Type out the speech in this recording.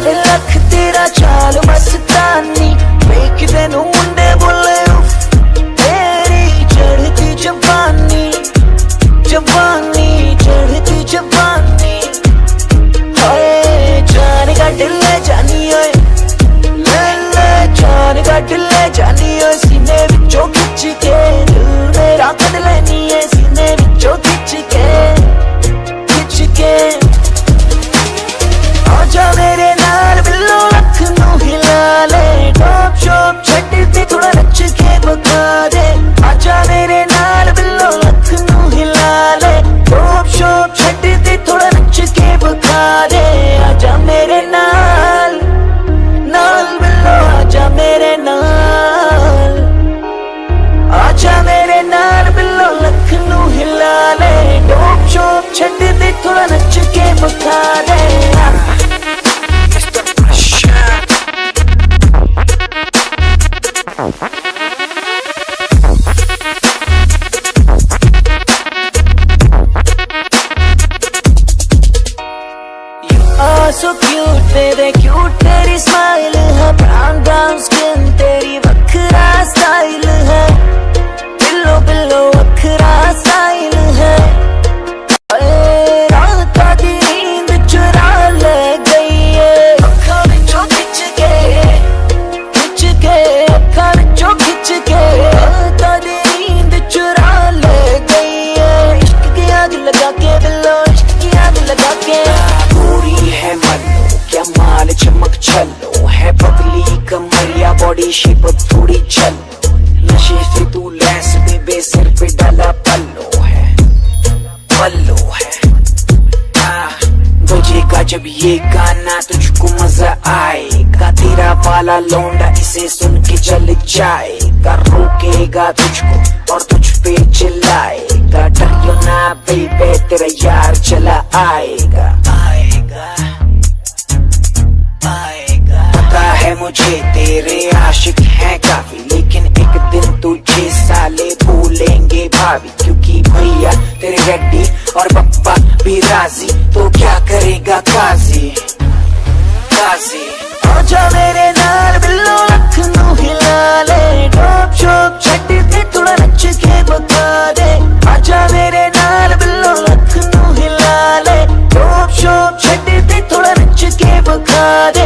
वे लख तेरा चाल मस्तानी, देखदे नूं मुंडे बोले उफ तेरी चढ़ती जवानी, जवानी चढ़ती जवानी। हाय जान कट ले जानी ओए, ले ले जान कट ले जानी ओए, सीने विचों खिच के दिल मेरा कट लेनी है, सीने विचों खिच के आजा मेरे नाल बिल्लो लख नू हिला ले, टॉप शॉप छड्डते थोड़ा नच के बता दे। आजा मेरे नाल बिल्लो लख नू हिला ले, टॉप शॉप छड्डते थोड़ा नच के बता दे। आजा मेरे नाल नाल बिल्लो, आजा मेरे नाल, आजा मेरे नाल बिल्लो लख नू हिला ले, टॉप शॉप छड्डते थोड़ा नच के बता दे। So cute baby cute तेरी स्माइल है, brown brown skin तेरी वखरा स्टाइल है, बिल्लो बिल्लो वखरा स्टाइल है। रात दी नींद चुरा ले गई है, अखा विचों खिच के अखा विचों खिच के, रात दी नींद चुरा ले गई है। इश्क की आग लगा के बिल्लो, इश्क की आग लगा के। है मल्लो क्या माल चमक चलो, है पतली कमरिया बॉडी शेप थोड़ी चलो, नशे से तू लैस बेबे सिर पे डाला पल्लो है, पल्लो है। बजेगा जब ये गाना तुझको मजा आएगा, तेरा वाला लौंडा इसे सुन के चल जाएगा, रोकेगा तुझको और तुझ पे चिल्लाएगा। डरियो ना बेबे तेरा यार चला आएगा, आएगा पता है मुझे तेरे आशिक हैं काफी, लेकिन एक दिन तुझे साले भूलेंगे भाभी, क्योंकि भैया तेरे रेड्डी और पप्पा भी राजी, तो क्या करेगा काजी, काजी। आजा मेरे नाल बिल्लो लख नू हिला ले, टॉप शॉप छड्डते थोड़ा नच के बता दे। आजा मेरे नाल बिल्लो लख नू हिला ले, टॉप शॉप छड्डते थोड़ा नच के बता दे।